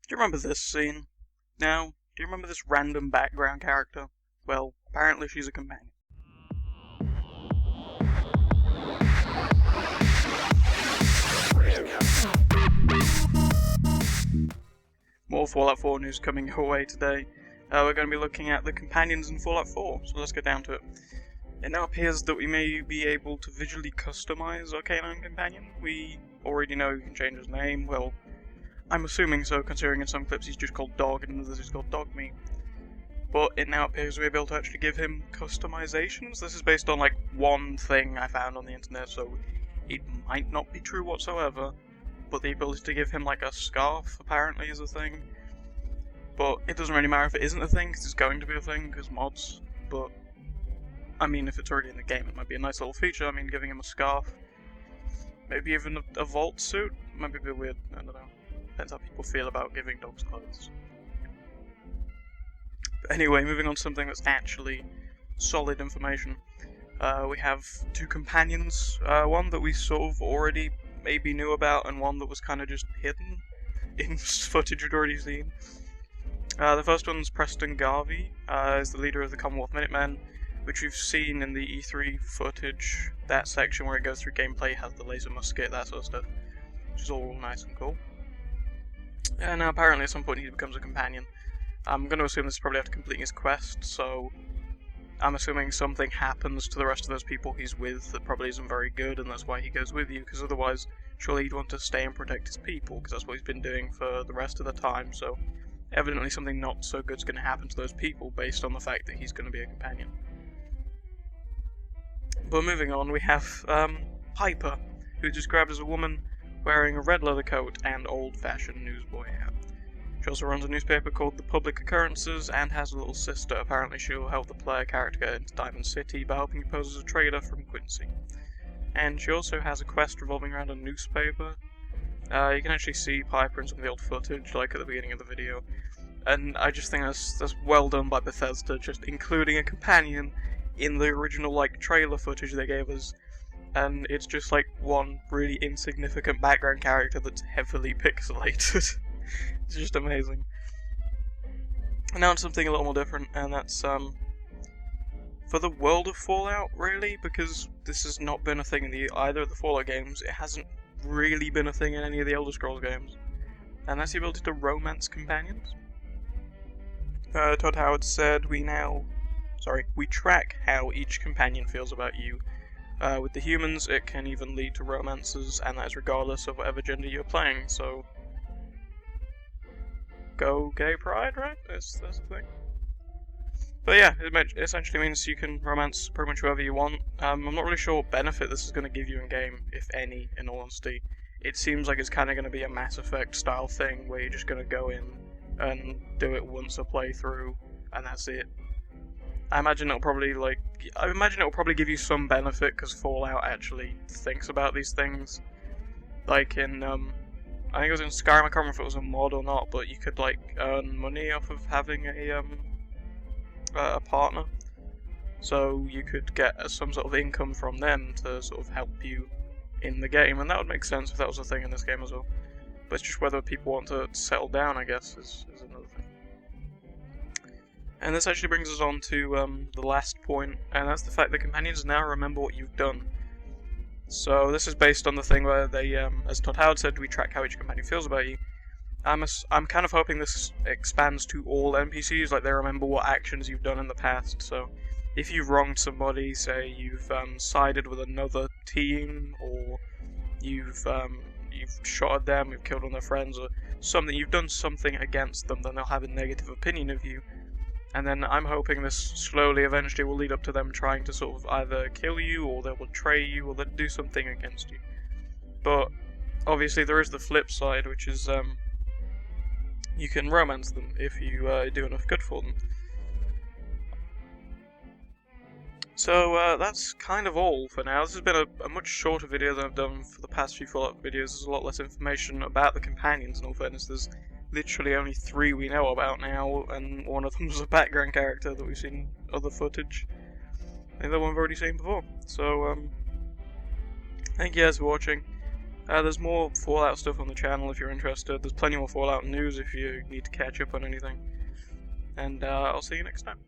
Do you remember this scene? Now, do you remember this random background character? Well, apparently she's a companion. More Fallout 4 news coming your way today. We're going to be looking at the companions in Fallout 4, so let's get down to it. It now appears that we may be able to visually customize our canine companion. We already know you can change his name. Well, I'm assuming so, considering in some clips he's just called Dog and in others he's called Dogmeat. But it now appears we'll be able to actually give him customizations. This is based on like one thing I found on the internet, so it might not be true whatsoever. But the ability to give him like a scarf apparently is a thing. But it doesn't really matter if it isn't a thing, because it's going to be a thing, because mods. But I mean, if it's already in the game, it might be a nice little feature. I mean, giving him a scarf, maybe even a vault suit, might be a bit weird. I don't know. Depends how people feel about giving dogs clothes. But anyway, moving on to something that's actually solid information. We have two companions. One that we sort of already maybe knew about, and one that was kind of just hidden in footage we'd already seen. The first one's Preston Garvey, is the leader of the Commonwealth Minutemen, which we've seen in the E3 footage, that section where it goes through gameplay, has the laser musket, that sort of stuff, which is all nice and cool. And apparently at some point he becomes a companion. I'm going to assume this is probably after completing his quest, so I'm assuming something happens to the rest of those people he's with that probably isn't very good, and that's why he goes with you, because otherwise surely he'd want to stay and protect his people, because that's what he's been doing for the rest of the time, so evidently something not so good's going to happen to those people based on the fact that he's going to be a companion. But moving on, we have Piper, who's described as a woman wearing a red leather coat and old-fashioned newsboy hat. She also runs a newspaper called The Public Occurrences and has a little sister. Apparently she'll help the player character get into Diamond City by helping you pose as a trader from Quincy. And she also has a quest revolving around a newspaper. You can actually see Piper in some of the old footage, like at the beginning of the video. And I just think that's well done by Bethesda, just including a companion in the original like trailer footage they gave us. And it's just like one really insignificant background character that's heavily pixelated. It's just amazing. And now on something a little more different, and that's for the world of Fallout, really, because this has not been a thing in either of the Fallout games. It hasn't really been a thing in any of the Elder Scrolls games. And that's the ability to romance companions. Todd Howard said we track how each companion feels about you. With the humans, it can even lead to romances, and that is regardless of whatever gender you're playing, so go gay pride, right? That's the thing. But yeah, it essentially means you can romance pretty much whoever you want. I'm not really sure what benefit this is going to give you in-game, if any, in all honesty. It seems like it's kind of going to be a Mass Effect style thing, where you're just going to go in and do it once a playthrough, and that's it. I imagine it'll probably give you some benefit, because Fallout actually thinks about these things. Like in, I think it was in Skyrim, I can't remember if it was a mod or not, but you could like earn money off of having a partner. So you could get some sort of income from them to sort of help you in the game, and that would make sense if that was a thing in this game as well. But it's just whether people want to settle down, I guess, is another thing. And this actually brings us on to the last point, and that's the fact that companions now remember what you've done. So this is based on the thing where they, as Todd Howard said, we track how each companion feels about you. I'm kind of hoping this expands to all NPCs, like they remember what actions you've done in the past. So if you've wronged somebody, say you've sided with another team, or you've shot at them, you've killed one of their friends, or something, you've done something against them, then they'll have a negative opinion of you. And then I'm hoping this slowly, eventually, will lead up to them trying to sort of either kill you, or they'll betray you, or they'll do something against you. But obviously there is the flip side, which is you can romance them if you do enough good for them. So that's kind of all for now. This has been a much shorter video than I've done for the past few Fallout videos. There's a lot less information about the companions, in all fairness. There's literally only 3 we know about now, and one of them was a background character that we've seen other footage. And the other one we've already seen before. So, thank you guys for watching. There's more Fallout stuff on the channel if you're interested. There's plenty more Fallout news if you need to catch up on anything. And I'll see you next time.